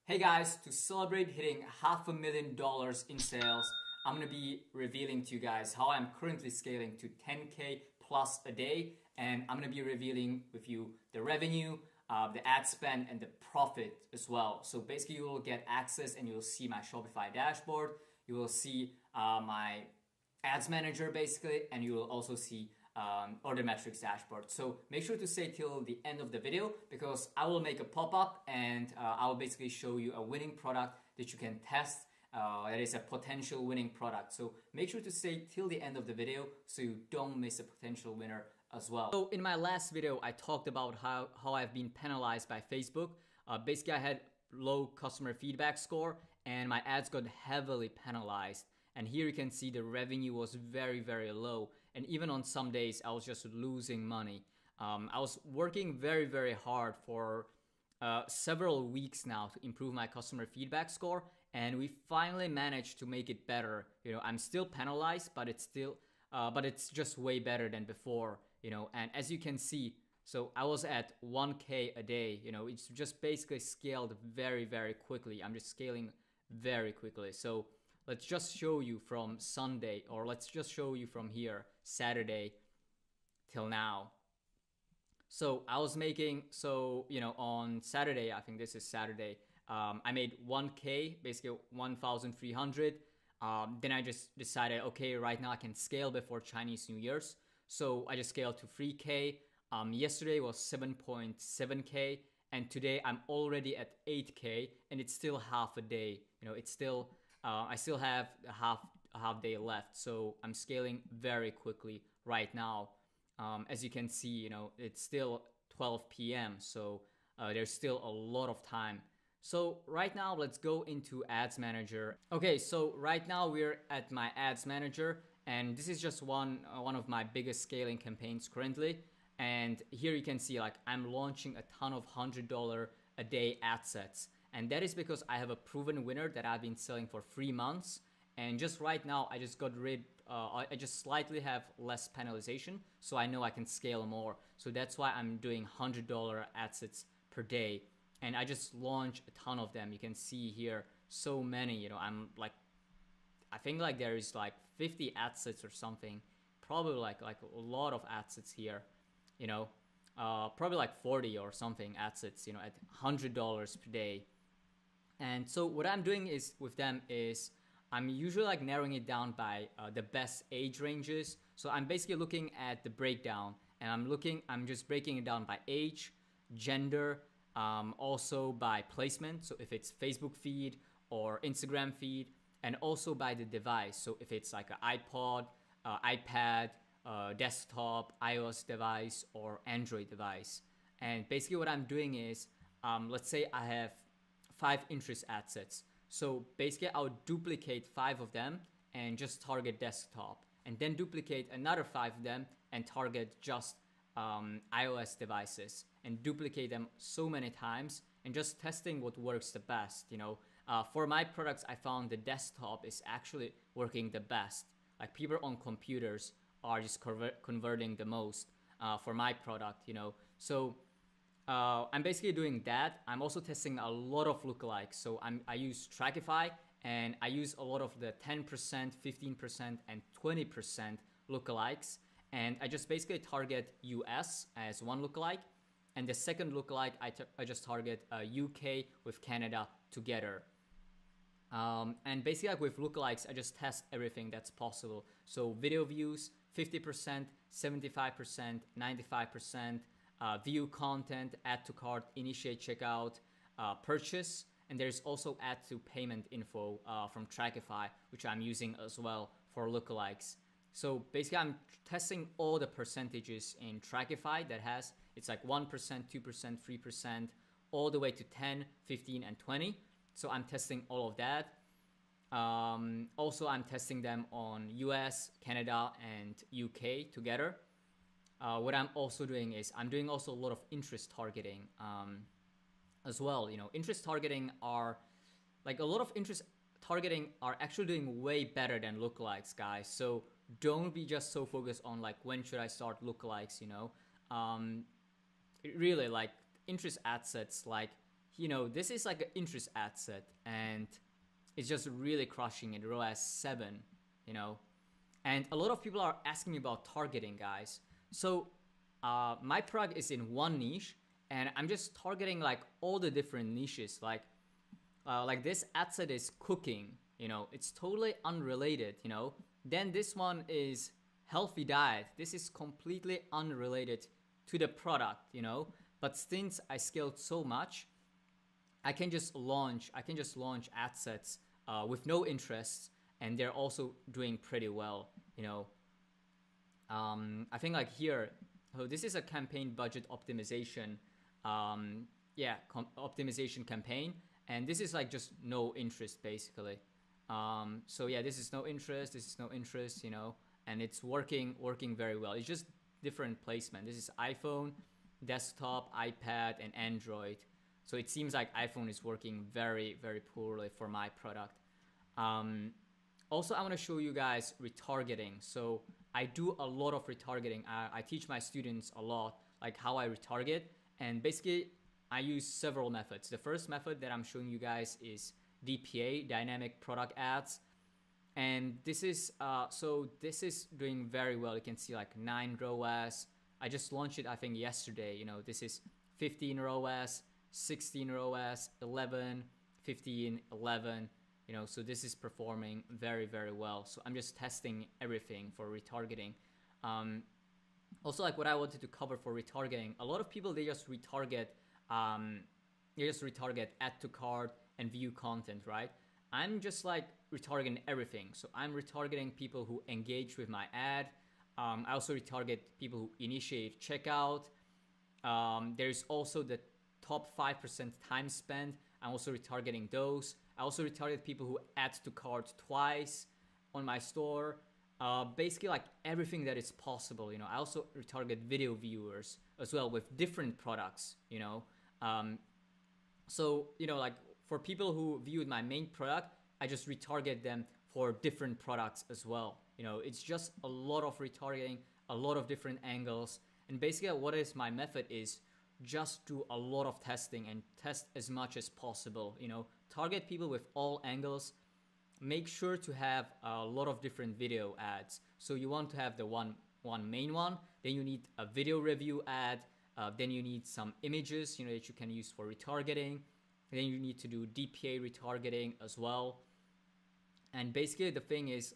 Hey guys, to celebrate hitting $500,000 in sales, I'm going to be revealing to you guys how I'm currently scaling to 10K plus a day, and I'm going to be revealing with you the revenue, the ad spend, and the profit as well. So basically you will get access and you'll see my Shopify dashboard, you will see my ads manager basically, and you will also see order metrics dashboard. So make sure to stay till the end of the video because I will make a pop-up and I will basically show you a winning product that you can test. That is a potential winning product. So make sure to stay till the end of the video so you don't miss a potential winner as well. So in my last video, I talked about how I've been penalized by Facebook. Basically, I had low customer feedback score and my ads got heavily penalized. And here you can see the revenue was very, very low. And even on some days, I was just losing money. I was working very, very hard for several weeks now to improve my customer feedback score. And we finally managed to make it better. You know, I'm still penalized, but it's just way better than before, you know. And as you can see, so I was at 1K a day, you know, it's just basically scaled very, very quickly. I'm just scaling very quickly. So let's just show you from Sunday, or let's just show you from here, Saturday till now. So I was making, you know, on Saturday, I think this is Saturday, I made 1K, basically 1,300. Then I just decided, okay, right now I can scale before Chinese New Year's. So I just scaled to 3K. Yesterday was 7.7K. And today I'm already at 8K, and it's still half a day. You know, it's still, I still have a half day left. So I'm scaling very quickly right now. As you can see, you know, it's still 12 p.m. So there's still a lot of time. So right now, let's go into Ads Manager. Okay, so right now we're at my Ads Manager, and this is just one of my biggest scaling campaigns currently. And here you can see, like, I'm launching a ton of $100 a day ad sets. And that is because I have a proven winner that I've been selling for 3 months. And just right now, I just got rid, I just slightly have less penalization. So I know I can scale more. So that's why I'm doing $100 ad sets per day. And I just launched a ton of them. You can see here so many, you know, I'm like, I think like there is like 50 ad sets or something. Probably like a lot of ad sets here, you know, probably like 40 or something ad sets, you know, at $100 per day. And so what I'm doing is with them is I'm usually like narrowing it down by the best age ranges. So I'm basically looking at the breakdown, and I'm just breaking it down by age, gender, also by placement. So if it's Facebook feed or Instagram feed, and also by the device. So if it's like an iPod, iPad, desktop, iOS device, or Android device. And basically what I'm doing is, let's say I have 5 interest ad sets. So basically I would duplicate 5 of them and just target desktop, and then duplicate another 5 of them and target just iOS devices, and duplicate them so many times and just testing what works the best. You know, for my products, I found the desktop is actually working the best. Like people on computers are just converting the most for my product, you know. So I'm basically doing that. I'm also testing a lot of lookalikes. So I use Shopify, and I use a lot of the 10%, 15%, and 20% lookalikes. And I just basically target US as one lookalike. And the second lookalike, I just target UK with Canada together. And basically like with lookalikes, I just test everything that's possible. So video views, 50%, 75%, 95%, view content, add to cart, initiate checkout, purchase. And there's also add to payment info from Shopify, which I'm using as well for lookalikes. So basically I'm testing all the percentages in Shopify that has, it's like 1%, 2%, 3%, all the way to 10, 15, and 20. So I'm testing all of that. Also, I'm testing them on US, Canada, and UK together. What I'm also doing is I'm doing also a lot of interest targeting as well. You know, interest targeting are like a lot of interest targeting are actually doing way better than lookalikes, guys. So don't be just so focused on like when should I start lookalikes, you know. Really, like interest ad sets, like this is like an interest ad set, and it's just really crushing it. ROAS 7, and a lot of people are asking me about targeting, guys. So my product is in one niche, and I'm just targeting like all the different niches. Like this ad set is cooking, it's totally unrelated, Then this one is healthy diet. This is completely unrelated to the product, But since I scaled so much, I can just launch ad sets with no interest, and they're also doing pretty well, I think like here, this is a campaign budget optimization, optimization campaign, and this is like just no interest basically. So yeah, this is no interest, and it's working very well. It's just different placement. This is iPhone, desktop, iPad, and Android. So it seems like iPhone is working very, very poorly for my product. Also, I want to show you guys retargeting. So I do a lot of retargeting. I teach my students a lot, like how I retarget. And basically, I use several methods. The first method that I'm showing you guys is DPA, Dynamic Product Ads. And this is doing very well. You can see like 9 ROAS. I just launched it, I think, yesterday. This is 15 ROAS, 16 ROAS, 11, 15, 11. So this is performing very, very well. So I'm just testing everything for retargeting. Also, like what I wanted to cover for retargeting, a lot of people, they just retarget add to cart and view content, right? I'm just like retargeting everything. So I'm retargeting people who engage with my ad. I also retarget people who initiate checkout. There's also the top 5% time spent. I'm also retargeting those. I also retarget people who add to cart twice on my store. Basically like everything that is possible. I also retarget video viewers as well with different products. So like for people who viewed my main product, I just retarget them for different products as well. It's just a lot of retargeting, a lot of different angles. And basically what is my method is just do a lot of testing and test as much as possible. Target people with all angles. Make sure to have a lot of different video ads. So you want to have the one main one, then you need a video review ad, then you need some images, that you can use for retargeting. Then you need to do DPA retargeting as well. And basically the thing is,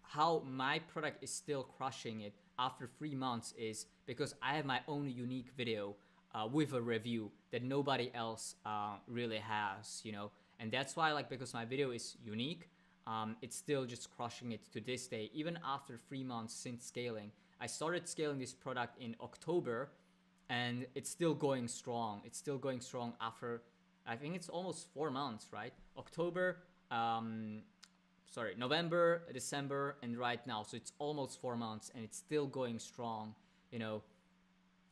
how my product is still crushing it after 3 months is because I have my own unique video with a review that nobody else really has, And that's why, like, because my video is unique, it's still just crushing it to this day, even after 3 months since scaling. I started scaling this product in October, and it's still going strong. It's still going strong after, I think it's almost 4 months, right? November, December, and right now. So it's almost 4 months, and it's still going strong,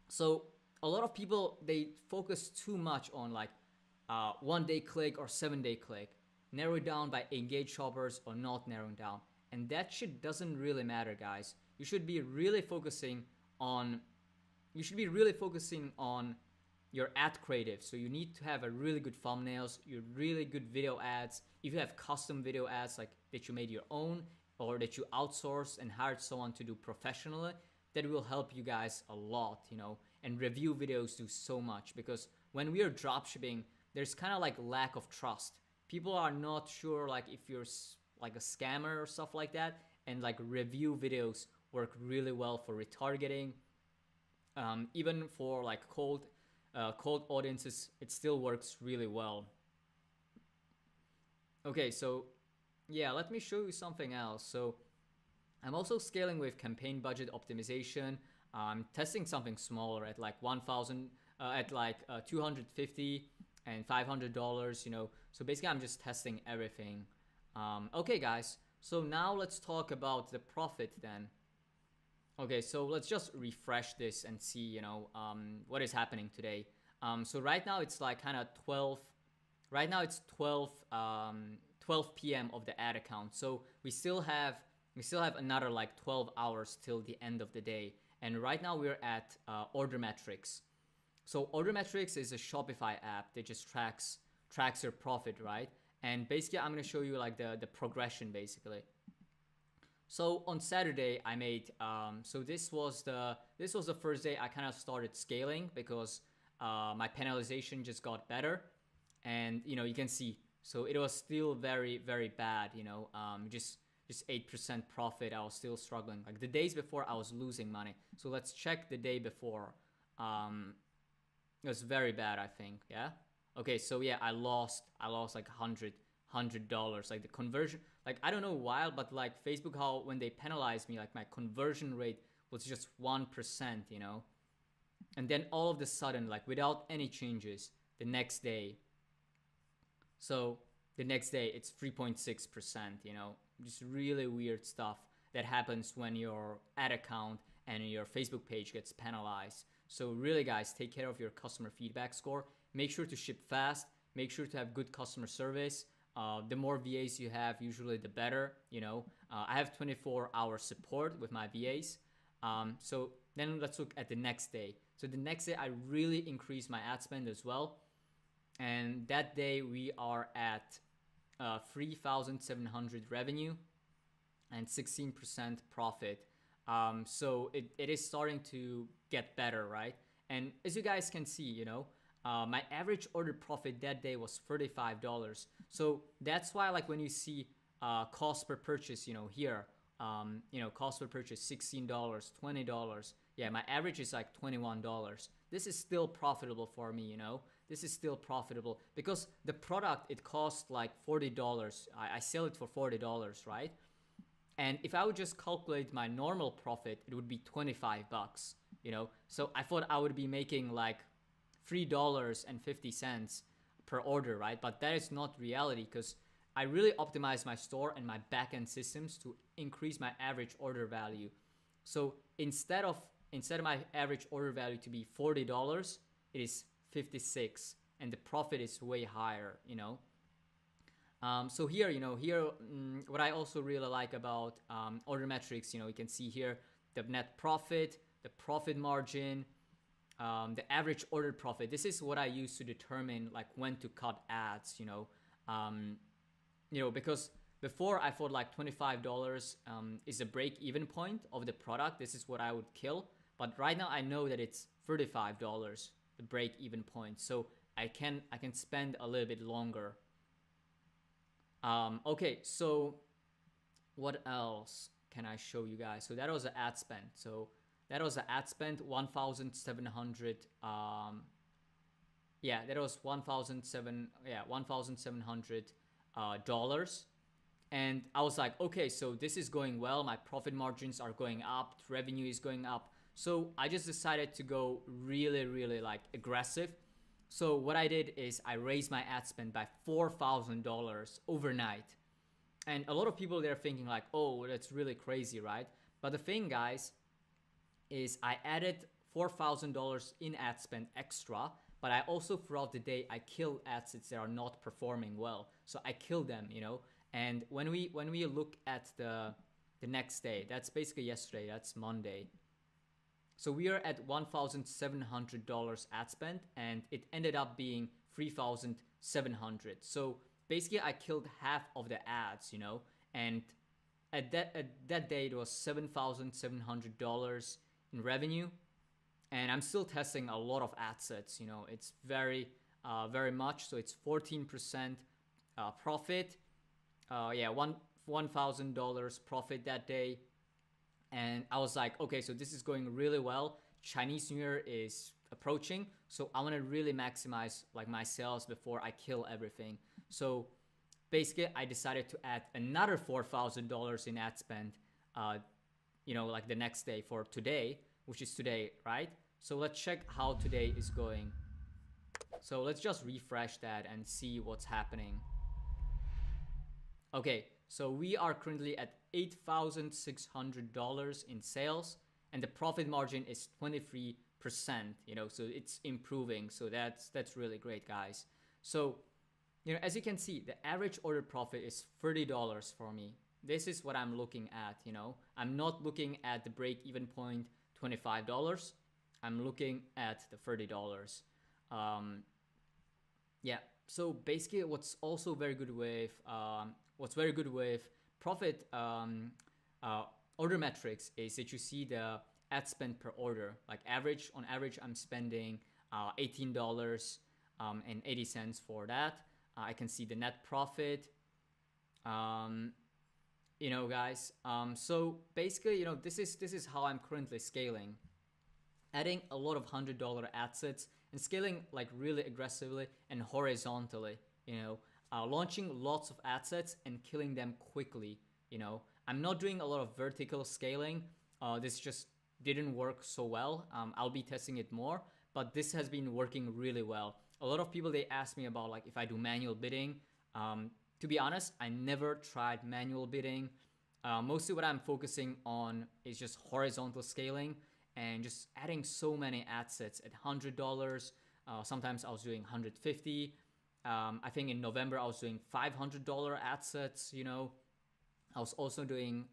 So a lot of people, they focus too much on like 1 day click or 7 day click, narrow it down by engaged shoppers or not narrowing down. And that shit doesn't really matter, guys. You should be really focusing on your ad creative. So you need to have a really good thumbnails, your really good video ads. If you have custom video ads like that you made your own or that you outsourced and hired someone to do professionally, that will help you guys a lot, and review videos do so much, because when we are dropshipping, there's kind of like lack of trust. People are not sure like if you're like a scammer or stuff like that, and like review videos work really well for retargeting. Even for like cold audiences, it still works really well. Okay, so yeah, let me show you something else. So I'm also scaling with campaign budget optimization. I'm testing something smaller at like 1,000, at like 250 and $500, So basically I'm just testing everything. Okay, guys. So now let's talk about the profit then. Okay, so let's just refresh this and see, what is happening today. So right now it's like kind of 12. Right now it's 12 p.m. of the ad account. So we still have another like 12 hours till the end of the day. And right now we're at order metrics. So Order Metrics is a Shopify app that just tracks your profit, right? And basically I'm going to show you like the progression basically. So on Saturday I made so this was the first day I kind of started scaling because my penalization just got better, and you know, you can see, so it was still very bad, you know, just 8% profit. I was still struggling. Like the days before I was losing money. So let's check the day before. It was very bad, I think. Yeah. Okay, so yeah, I lost like $100. Like the conversion, like I don't know why, but like Facebook, how when they penalized me, like my conversion rate was just 1%, you know. And then all of a sudden, like without any changes, the next day, it's 3.6%, you know. Just really weird stuff that happens when your ad account and your Facebook page gets penalized. So really guys, take care of your customer feedback score. Make sure to ship fast. Make sure to have good customer service. The more VAs you have, usually the better, you know. I have 24-hour support with my VAs. So then let's look at the next day. So the next day I really increased my ad spend as well. And that day we are at 3,700 revenue and 16% profit. So it is starting to get better, right? And as you guys can see, you know, my average order profit that day was $35. So that's why, like, when you see cost per purchase, you know, here, you know, cost per purchase $16, $20. Yeah, my average is like $21. This is still profitable for me, you know. This is still profitable because the product, it costs like $40. I sell it for $40, right? And if I would just calculate my normal profit, it would be 25 bucks, you know. So I thought I would be making like $3.50 per order, right? But that is not reality because I really optimized my store and my backend systems to increase my average order value. So instead of my average order value to be $40, it is 56, and the profit is way higher, you know. So here, you know, what I also really like about Order Metrics, you know, you can see here the net profit, the profit margin, the average order profit. This is what I use to determine like when to cut ads, you know. Because before I thought like $25 is a break-even point of the product. This is what I would kill. But right now I know that it's $35, the break-even point. So I can spend a little bit longer. Okay, so what else can I show you guys? So that was an ad spend. So that was an ad spend, 1,700. That was $1,700 dollars. And I was like, okay, so this is going well. My profit margins are going up. Revenue is going up. So I just decided to go really like aggressive. So what I did is I raised my ad spend by $4,000 overnight. And a lot of people, they're thinking like, oh, that's really crazy, right? But the thing, guys, is I added $4,000 in ad spend extra, but I also throughout the day, I kill ads that are not performing well. So I kill them, you know. And when we look at the next day, that's basically yesterday, that's Monday. So we are at $1,700 ad spend, and it ended up being $3,700. So basically I killed half of the ads, you know, and at that day it was $7,700 in revenue, and I'm still testing a lot of ad sets, you know. It's very much, so it's 14% profit, $1,000 profit that day. And I was like, okay, so this is going really well. Chinese New Year is approaching, so I want to really maximize like my sales before I kill everything. So basically I decided to add another $4,000 in ad spend, you know, like the next day for today, which is today, right? So let's check how today is going. So let's just refresh that and see what's happening. Okay, so we are currently at $8,600 in sales, and the profit margin is 23%, you know, so it's improving. So that's really great, guys. So, you know, as you can see, the average order profit is $30 for me. This is what I'm looking at, you know. I'm not looking at the break-even point, $25. I'm looking at the $30. Yeah. So basically, what's very good with profit order metrics is that you see the ad spend per order. Like on average, I'm spending $18.80 for that. I can see the net profit. Guys. So basically, this is how I'm currently scaling. Adding a lot of $100 ad sets and scaling like really aggressively and horizontally, launching lots of ad sets and killing them quickly. I'm not doing a lot of vertical scaling. This just didn't work so well. I'll be testing it more, but this has been working really well. A lot of people, they ask me about like if I do manual bidding. To be honest, I never tried manual bidding. Mostly what I'm focusing on is just horizontal scaling and just adding so many ad sets at $100. Sometimes I was doing $150. I think in November I was doing $500 ad sets. I was also doing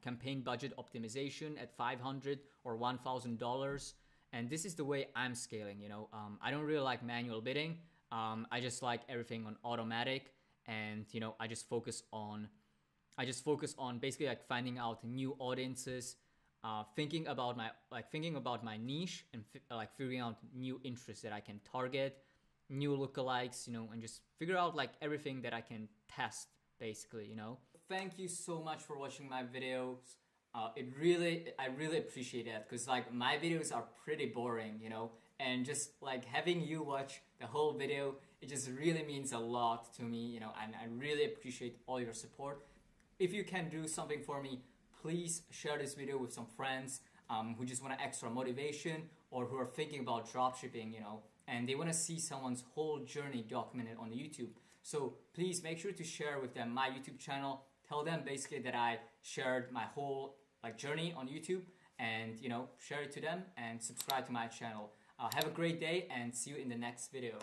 campaign budget optimization at $500 or $1,000. And this is the way I'm scaling. I don't really like manual bidding. I just like everything on automatic, and I just focus on basically like finding out new audiences, thinking about my niche, and like figuring out new interests that I can target, new lookalikes, and just figure out like everything that I can test basically. Thank you so much for watching my videos. I really appreciate that, because like my videos are pretty boring, and just like having you watch the whole video, it just really means a lot to me, and I really appreciate all your support. If you can do something for me, please share this video with some friends who just want extra motivation, or who are thinking about dropshipping, and they want to see someone's whole journey documented on YouTube. So please make sure to share with them my YouTube channel. Tell them basically that I shared my whole journey on YouTube, and share it to them, and subscribe to my channel. Have a great day, and see you in the next video.